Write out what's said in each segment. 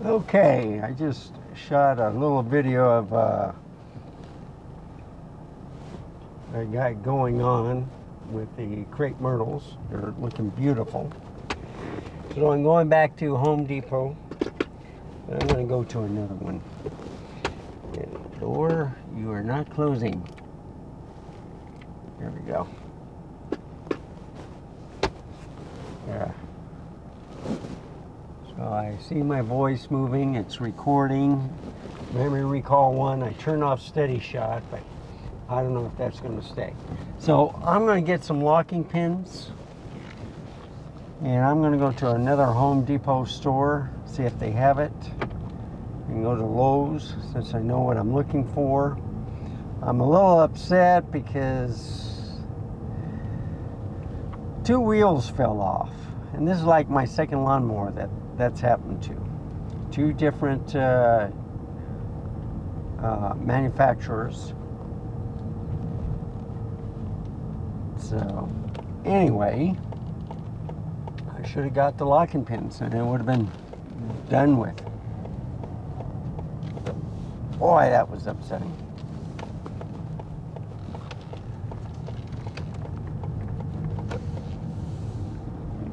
Okay, I just shot a little video of I got going on with the crepe myrtles. They're looking beautiful. So I'm going back to Home Depot. And I'm going to go to another one. And door, you are not closing. There we go. Yeah. So I see my voice moving. It's recording. Memory recall 1. I turned off steady shot, but I don't know if that's going to stay. So I'm going to get some locking pins, and I'm going to go to another Home Depot store, see if they have it, and go to Lowe's since I know what I'm looking for. I'm a little upset because 2 wheels fell off, and this is like my second lawnmower that's happened to. 2 different manufacturers. So anyway, I should have got the locking pins and it would have been done with. Boy, that was upsetting.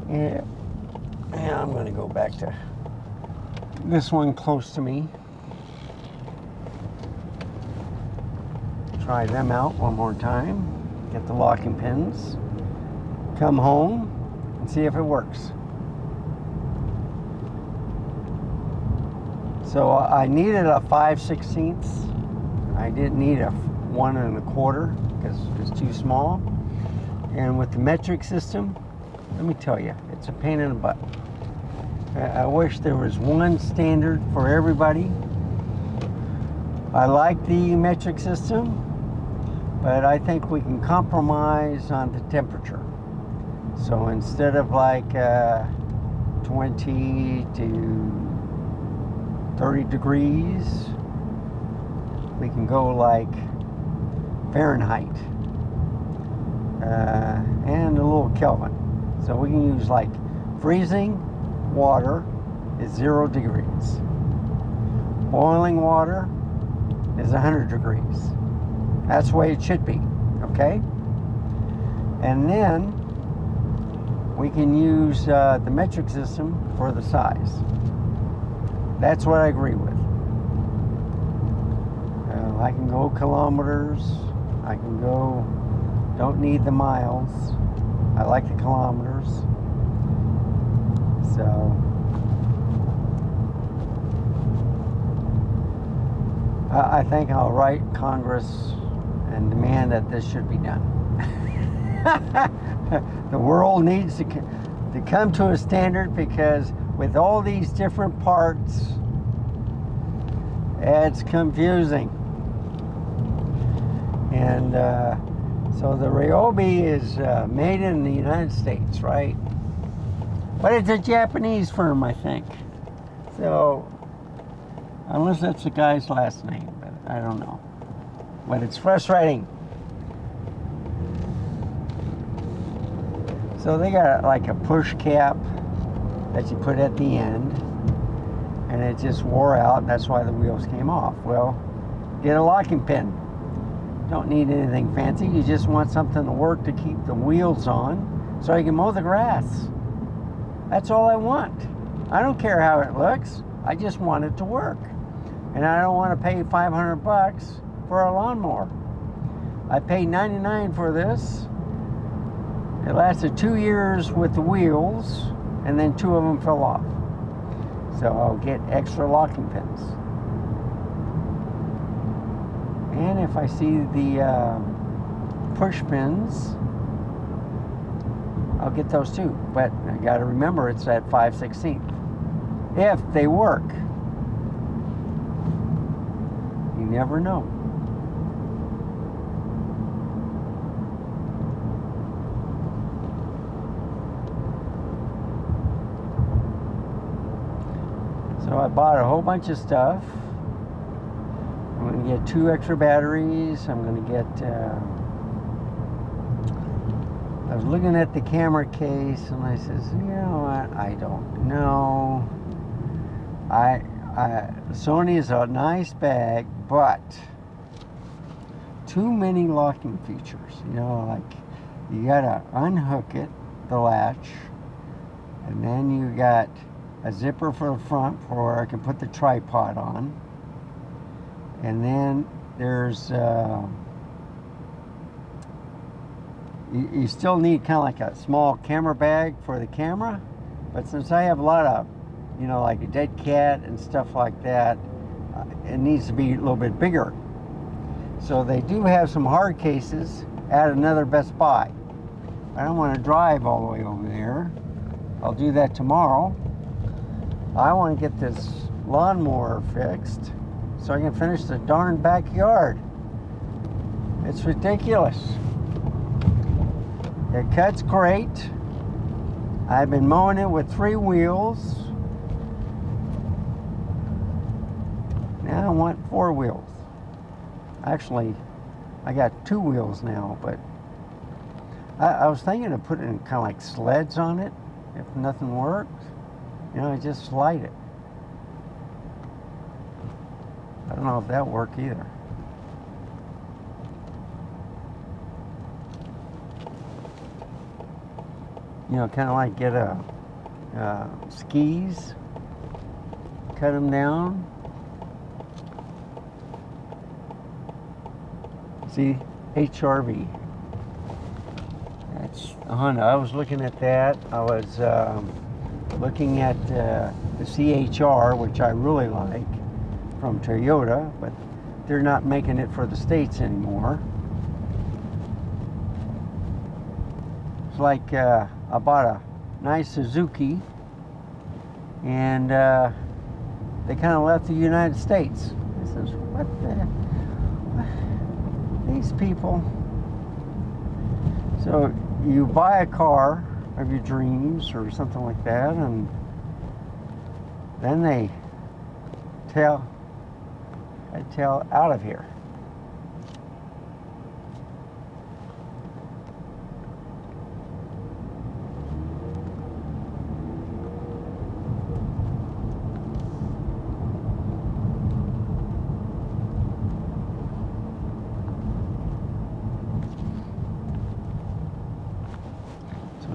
Yeah, I'm going to go back to this one close to me. Try them out one more time. Get the locking pins. Come home and see if it works. So I needed a 5/16. I didn't need a 1 1/4 because it's too small. And with the metric system, let me tell you, it's a pain in the butt. I wish there was one standard for everybody. I like the metric system, but I think we can compromise on the temperature. So instead of like 20 to 30 degrees, we can go like Fahrenheit and a little Kelvin. So we can use like freezing water is 0 degrees. Boiling water is 100 degrees. That's the way it should be, okay? And then we can use the metric system for the size. That's what I agree with. I can go kilometers. I can go, don't need the miles. I like the kilometers. So I think I'll write Congress and demand that this should be done. The world needs to come to a standard, because with all these different parts, it's confusing. And so the Ryobi is made in the United States, right? But it's a Japanese firm, I think. So, unless that's the guy's last name, but I don't know. But it's frustrating. So they got like a push cap that you put at the end, and it just wore out, and that's why the wheels came off. Well, get a locking pin. Don't need anything fancy. You just want something to work to keep the wheels on so you can mow the grass. That's all I want. I don't care how it looks. I just want it to work. And I don't want to pay $500 for a lawnmower. I paid $99 for this. It lasted 2 years with the wheels, and then 2 of them fell off. So I'll get extra locking pins. And if I see the push pins, I'll get those too. But I got to remember it's at 5/16. If they work. You never know. So I bought a whole bunch of stuff. I'm going to get 2 extra batteries. I'm going to get I was looking at the camera case and I says, you know what, I don't know. Sony is a nice bag, but too many locking features. You know, like you gotta unhook it, the latch, and then you got a zipper for the front for where I can put the tripod on, and then there's you still need kind of like a small camera bag for the camera, but since I have a lot of, you know, like a dead cat and stuff like that, it needs to be a little bit bigger. So they do have some hard cases at another Best Buy. I don't want to drive all the way over there. I'll do that tomorrow. I want to get this lawnmower fixed so I can finish the darn backyard. It's ridiculous. It cuts great. I've been mowing it with 3 wheels. Now I want 4 wheels. Actually, I got 2 wheels now, but I was thinking of putting kind of like sleds on it if nothing works. You know, I just slide it. I don't know if that worked either. You know, kind of like get skis, cut them down. See, HRV. That's a Honda. I was looking at that. I was looking at the CHR, which I really like, from Toyota, but they're not making it for the States anymore. It's like I bought a nice Suzuki, and they kind of left the United States. I says, what these people? So you buy a car of your dreams or something like that, and then they tell out of here.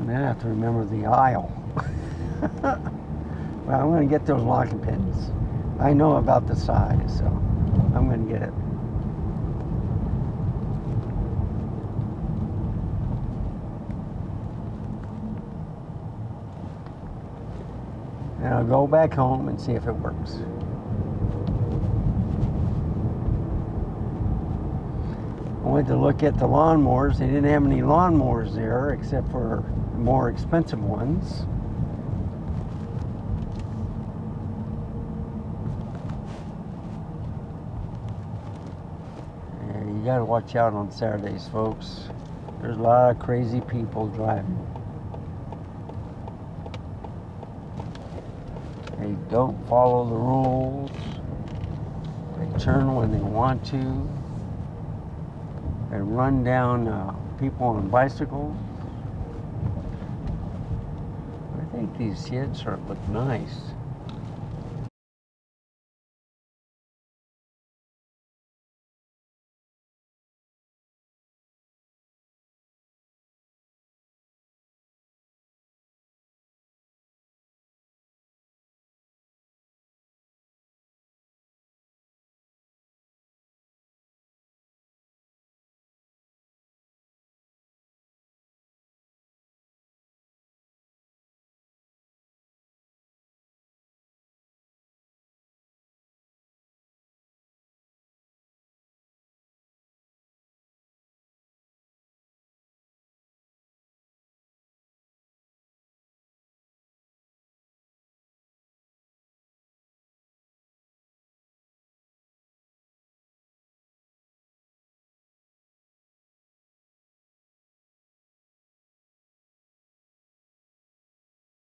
Now I have to remember the aisle. Well, I'm going to get those locking pins. I know about the size, so I'm going to get it. And I'll go back home and see if it works. I went to look at the lawnmowers. They didn't have any lawnmowers there except for more expensive ones. Yeah, you gotta watch out on Saturdays, folks. There's a lot of crazy people driving. They don't follow the rules. They turn when they want to. They run down people on bicycles. I think these sheds look nice.